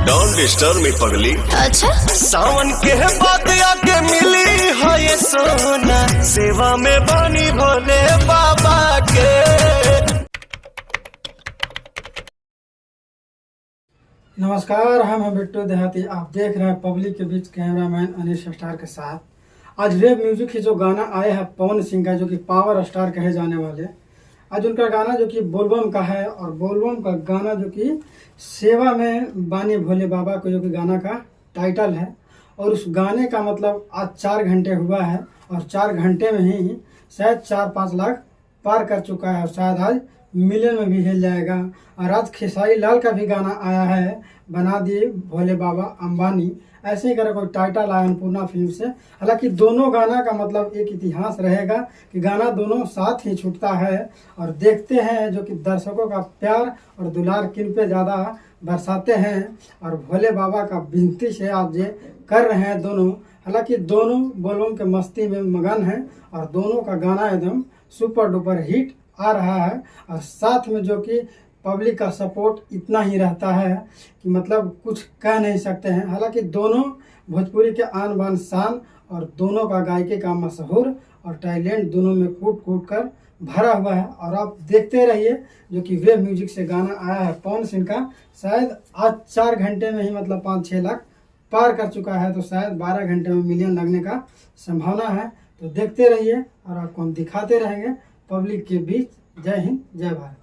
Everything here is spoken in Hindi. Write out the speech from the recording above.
डोंट डिस्टर्ब मी पगली। अच्छा सावन के बाद आके मिली है ये सोना, सेवा में बानी भोले बाबा के। नमस्कार, हम हैं बिट्टू देहाती। आप देख रहे हैं पब्लिक के बीच कैमरामैन अनिश स्टार के साथ। आज रेप म्यूजिक की जो गाना आया है पवन सिंह का, जो कि पावर स्टार कहे जाने वाले, आज उनका गाना जो कि बोलबम का है। और बोलबम का गाना जो कि सेवा में बानी भोले बाबा को, जो कि गाना का टाइटल है। और उस गाने का मतलब आज 4 घंटे हुआ है और 4 घंटे में ही शायद 4-5 लाख पार कर चुका है और शायद आज मिलियन में भी हिल जाएगा। और आज खेसारी लाल का भी गाना आया है, बना दिए भोले बाबा अंबानी, ऐसे ही करके कोई टाइटल आया अन्नपूर्णा फिल्म से। हालांकि दोनों गाना का मतलब एक इतिहास रहेगा कि गाना दोनों साथ ही छूटता है। और देखते हैं जो कि दर्शकों का प्यार और दुलार किन पे ज़्यादा बरसाते हैं। और भोले बाबा का विनती से आज ये कर रहे हैं दोनों। हालांकि दोनों बोलों के मस्ती में मगन हैं और दोनों का गाना एकदम सुपर डुपर हिट आ रहा है। और साथ में जो कि पब्लिक का सपोर्ट इतना ही रहता है कि मतलब कुछ कह नहीं सकते हैं। हालांकि दोनों भोजपुरी के आन बान शान और दोनों का गायकी का मशहूर और टैलेंट दोनों में कूट कूट कर भरा हुआ है। और आप देखते रहिए जो कि वेव म्यूजिक से गाना आया है पवन सिंह का, शायद आज 4 घंटे में ही मतलब 5-6 लाख पार कर चुका है। तो शायद 12 घंटे में मिलियन लगने का संभावना है। तो देखते रहिए और आपको हम दिखाते रहेंगे पब्लिक के बीच। जय हिंद, जय भारत।